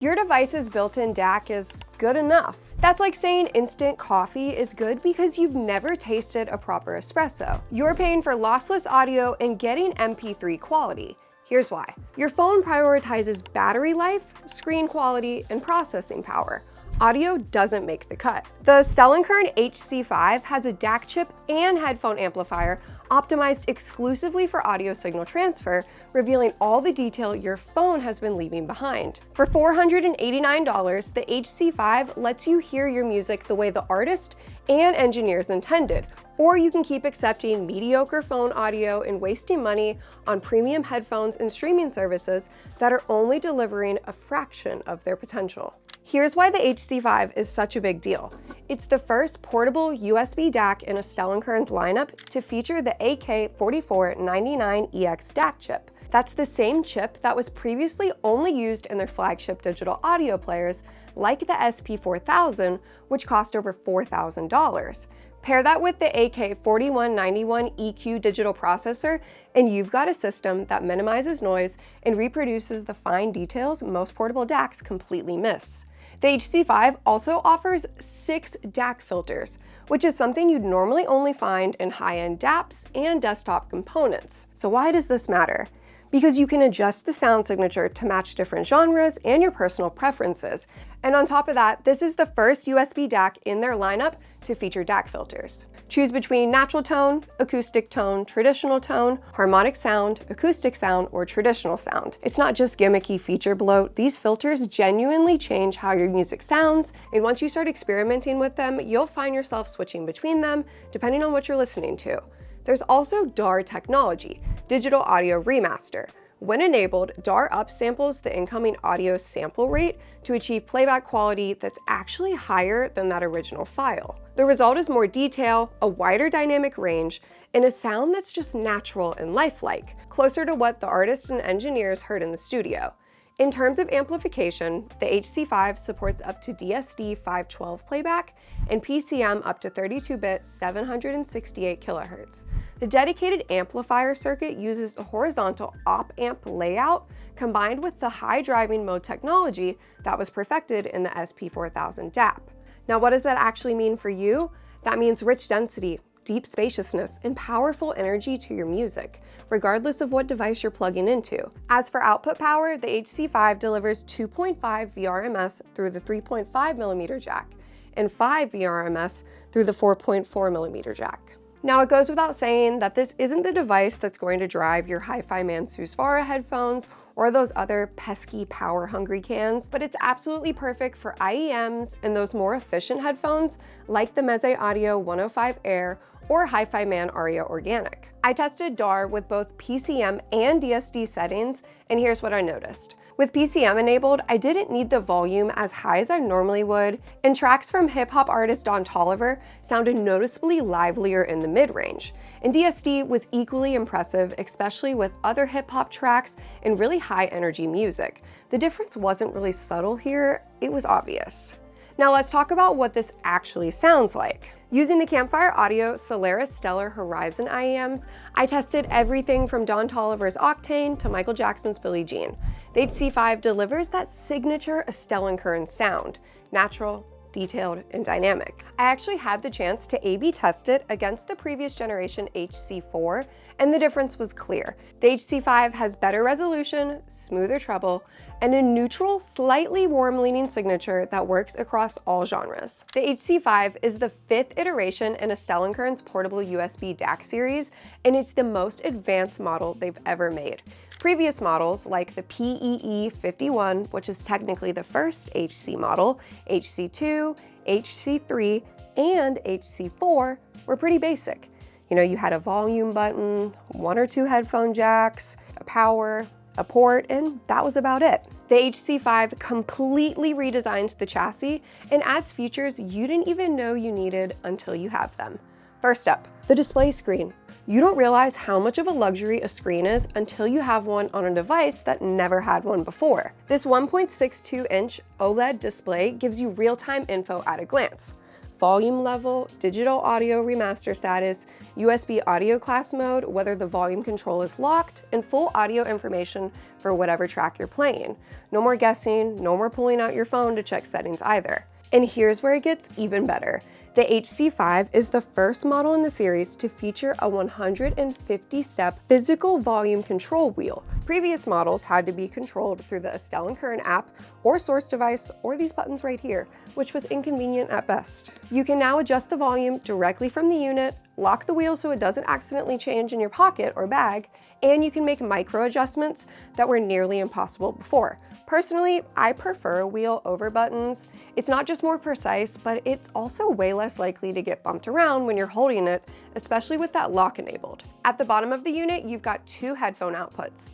Your device's built-in DAC is good enough. That's like saying instant coffee is good because you've never tasted a proper espresso. You're paying for lossless audio and getting MP3 quality. Here's why. Your phone prioritizes battery life, screen quality, and processing power. Audio doesn't make the cut. The Astell&Kern HC5 has a DAC chip and headphone amplifier optimized exclusively for audio signal transfer, revealing all the detail your phone has been leaving behind. For $489, the HC5 lets you hear your music the way the artist and engineers intended, or you can keep accepting mediocre phone audio and wasting money on premium headphones and streaming services that are only delivering a fraction of their potential. Here's why the HC5 is such a big deal. It's the first portable USB DAC in Astell&Kern's lineup to feature the AK4499EX DAC chip. That's the same chip that was previously only used in their flagship digital audio players, like the SP4000, which cost over $4,000. Pair that with the AK4191EQ digital processor, and you've got a system that minimizes noise and reproduces the fine details most portable DACs completely miss. The HC5 also offers 6 DAC filters, which is something you'd normally only find in high-end DAPs and desktop components. So why does this matter? Because you can adjust the sound signature to match different genres and your personal preferences. And on top of that, this is the first USB DAC in their lineup to feature DAC filters. Choose between natural tone, acoustic tone, traditional tone, harmonic sound, acoustic sound, or traditional sound. It's not just gimmicky feature bloat. These filters genuinely change how your music sounds, and once you start experimenting with them, you'll find yourself switching between them depending on what you're listening to. There's also DAR technology, digital audio remaster. When enabled, DAR upsamples the incoming audio sample rate to achieve playback quality that's actually higher than that original file. The result is more detail, a wider dynamic range, and a sound that's just natural and lifelike, closer to what the artists and engineers heard in the studio. In terms of amplification, the HC5 supports up to DSD 512 playback and PCM up to 32-bit 768 kHz. The dedicated amplifier circuit uses a horizontal op-amp layout combined with the high driving mode technology that was perfected in the SP4000 DAP. Now, what does that actually mean for you? That means rich density, deep spaciousness, and powerful energy to your music, regardless of what device you're plugging into. As for output power, the HC5 delivers 2.5 VRMS through the 3.5mm jack and 5 VRMS through the 4.4mm jack. Now, it goes without saying that this isn't the device that's going to drive your hi-fi man Susvara headphones or those other pesky power-hungry cans, but it's absolutely perfect for IEMs and those more efficient headphones like the Meze Audio 105 Air or Hi-Fi Man Aria Organic. I tested DAR with both PCM and DSD settings, and here's what I noticed. With PCM enabled, I didn't need the volume as high as I normally would, and tracks from hip-hop artist Don Toliver sounded noticeably livelier in the mid-range. And DSD was equally impressive, especially with other hip-hop tracks and really high-energy music. The difference wasn't really subtle here, it was obvious. Now let's talk about what this actually sounds like. Using the Campfire Audio Solaris Stellar Horizon IEMs, I tested everything from Don Toliver's Octane to Michael Jackson's Billie Jean. The HC5 delivers that signature Astell&Kern sound, natural, detailed, and dynamic. I actually had the chance to A/B test it against the previous generation HC4, and the difference was clear. The HC5 has better resolution, smoother treble, and a neutral, slightly warm-leaning signature that works across all genres. The HC5 is the 5th iteration in Astell&Kern's portable USB DAC series, and it's the most advanced model they've ever made. Previous models, like the PEE51, which is technically the first HC model, HC2, HC3, and HC4, were pretty basic. You know, you had a volume button, 1 or 2 headphone jacks, a power, a port, and that was about it. The HC5 completely redesigns the chassis and adds features you didn't even know you needed until you have them. First up, the display screen. You don't realize how much of a luxury a screen is until you have one on a device that never had one before. This 1.62-inch OLED display gives you real-time info at a glance. volume level, digital audio remaster status, USB audio class mode, whether the volume control is locked, and full audio information for whatever track you're playing. No more guessing, no more pulling out your phone to check settings either. And here's where it gets even better. The HC5 is the first model in the series to feature a 150-step physical volume control wheel. Previous models had to be controlled through the Astell&Kern app or source device or these buttons right here, which was inconvenient at best. You can now adjust the volume directly from the unit, lock the wheel so it doesn't accidentally change in your pocket or bag, and you can make micro adjustments that were nearly impossible before. Personally, I prefer a wheel over buttons. It's not just more precise, but it's also way less likely to get bumped around when you're holding it, especially with that lock enabled. At the bottom of the unit, you've got two headphone outputs,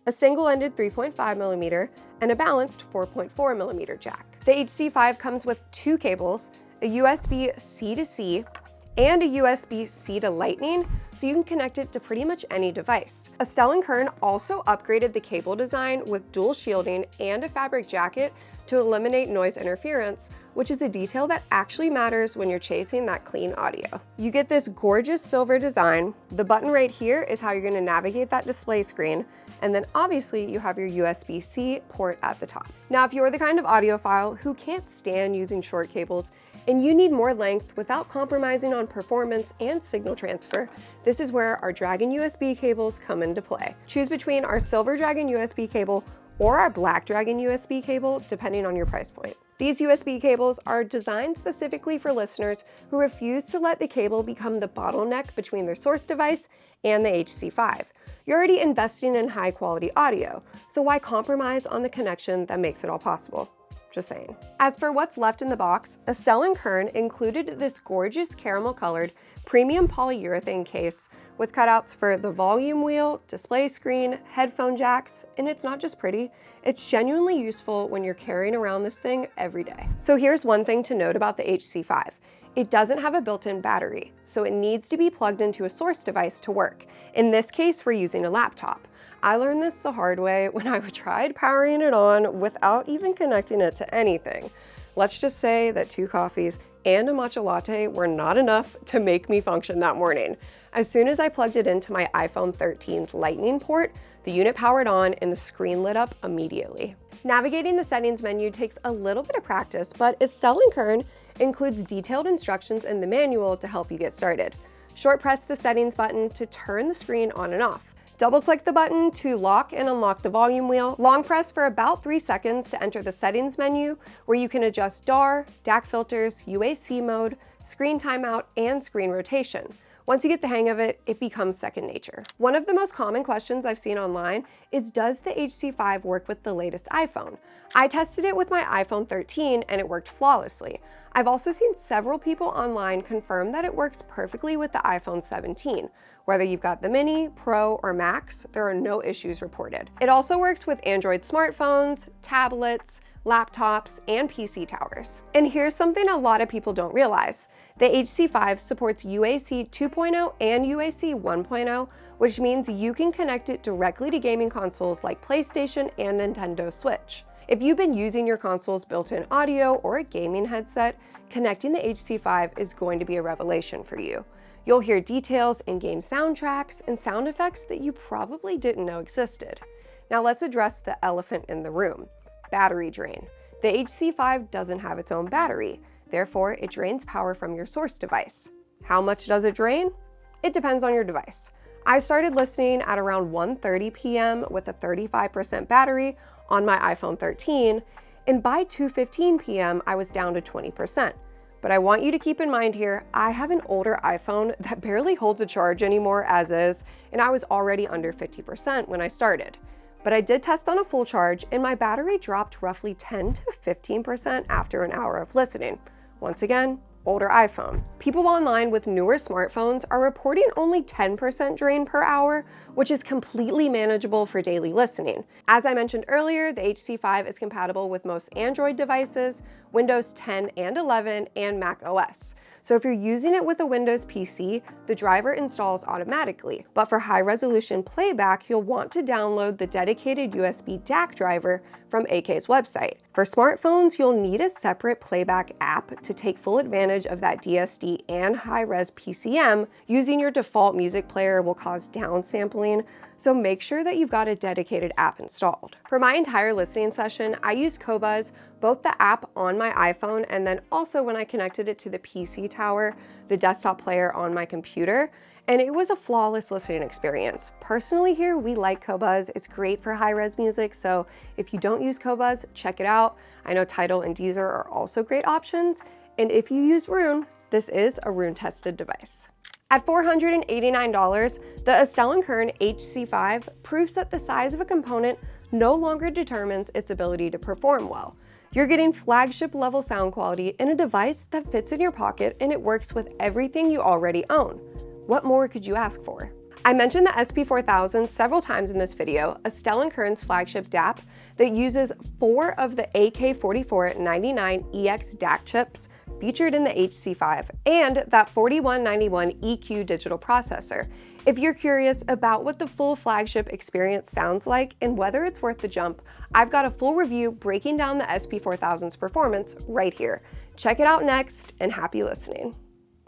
a single-ended 3.5mm and a balanced 4.4mm jack. The HC5 comes with two cables, a USB C to C and a USB C to Lightning, so you can connect it to pretty much any device. Astell&Kern also upgraded the cable design with dual shielding and a fabric jacket to eliminate noise interference, which is a detail that actually matters when you're chasing that clean audio. You get this gorgeous silver design. The button right here is how you're gonna navigate that display screen, and then obviously you have your USB-C port at the top. Now, if you're the kind of audiophile who can't stand using short cables and you need more length without compromising on performance and signal transfer, this is where our Dragon USB cables come into play. Choose between our Silver Dragon USB cable or our Black Dragon USB cable, depending on your price point. These USB cables are designed specifically for listeners who refuse to let the cable become the bottleneck between their source device and the HC5. You're already investing in high quality audio, so why compromise on the connection that makes it all possible? Just saying. As for what's left in the box, Astell&Kern included this gorgeous caramel colored premium polyurethane case with cutouts for the volume wheel, display screen, headphone jacks, and it's not just pretty, it's genuinely useful when you're carrying around this thing every day. So here's one thing to note about the HC5. It doesn't have a built-in battery, so it needs to be plugged into a source device to work. In this case, we're using a laptop. I learned this the hard way when I tried powering it on without even connecting it to anything. Let's just say that 2 coffees and a matcha latte were not enough to make me function that morning. As soon as I plugged it into my iPhone 13's Lightning port, the unit powered on and the screen lit up immediately. Navigating the settings menu takes a little bit of practice, but Astell&Kern includes detailed instructions in the manual to help you get started. Short press the settings button to turn the screen on and off. Double-click the button to lock and unlock the volume wheel. Long press for about 3 seconds to enter the settings menu, where you can adjust DAR, DAC filters, UAC mode, screen timeout, and screen rotation. Once you get the hang of it, it becomes second nature. One of the most common questions I've seen online is, does the HC5 work with the latest iPhone? I tested it with my iPhone 13 and it worked flawlessly. I've also seen several people online confirm that it works perfectly with the iPhone 17. Whether you've got the Mini, Pro, or Max, there are no issues reported. It also works with Android smartphones, tablets, laptops, and PC towers. And here's something a lot of people don't realize. The HC5 supports UAC 2.0 and UAC 1.0, which means you can connect it directly to gaming consoles like PlayStation and Nintendo Switch. If you've been using your console's built-in audio or a gaming headset, connecting the HC5 is going to be a revelation for you. You'll hear details in game soundtracks and sound effects that you probably didn't know existed. Now let's address the elephant in the room: battery drain. The HC5 doesn't have its own battery, therefore it drains power from your source device. How much does it drain? It depends on your device. I started listening at around 1:30 p.m. with a 35% battery on my iPhone 13, and by 2:15 p.m. I was down to 20%. But I want you to keep in mind here, I have an older iPhone that barely holds a charge anymore as is, and I was already under 50% when I started. But I did test on a full charge and my battery dropped roughly 10 to 15% after an hour of listening. Once again, older iPhone. People online with newer smartphones are reporting only 10% drain per hour, which is completely manageable for daily listening. As I mentioned earlier, the HC5 is compatible with most Android devices, Windows 10 and 11, and Mac OS. So if you're using it with a Windows PC, the driver installs automatically. But for high-resolution playback, you'll want to download the dedicated USB DAC driver from AK's website. For smartphones, you'll need a separate playback app to take full advantage of that DSD and high-res PCM. Using your default music player will cause downsampling, so make sure that you've got a dedicated app installed. For my entire listening session, I used Qobuz, both the app on my iPhone and then also when I connected it to the PC tower, the desktop player on my computer, and it was a flawless listening experience. Personally here, we like Qobuz. It's great for high-res music, so if you don't use Qobuz, check it out. I know Tidal and Deezer are also great options, and if you use Roon, this is a Roon-tested device. At $489, the Astell&Kern HC5 proves that the size of a component no longer determines its ability to perform well. You're getting flagship level sound quality in a device that fits in your pocket and it works with everything you already own. What more could you ask for? I mentioned the SP4000 several times in this video, Astell&Kern's flagship DAC that uses 4 of the AK4499EX DAC chips featured in the HC5 and that 4191 EQ digital processor. If you're curious about what the full flagship experience sounds like and whether it's worth the jump, I've got a full review breaking down the SP4000's performance right here. Check it out next, and happy listening.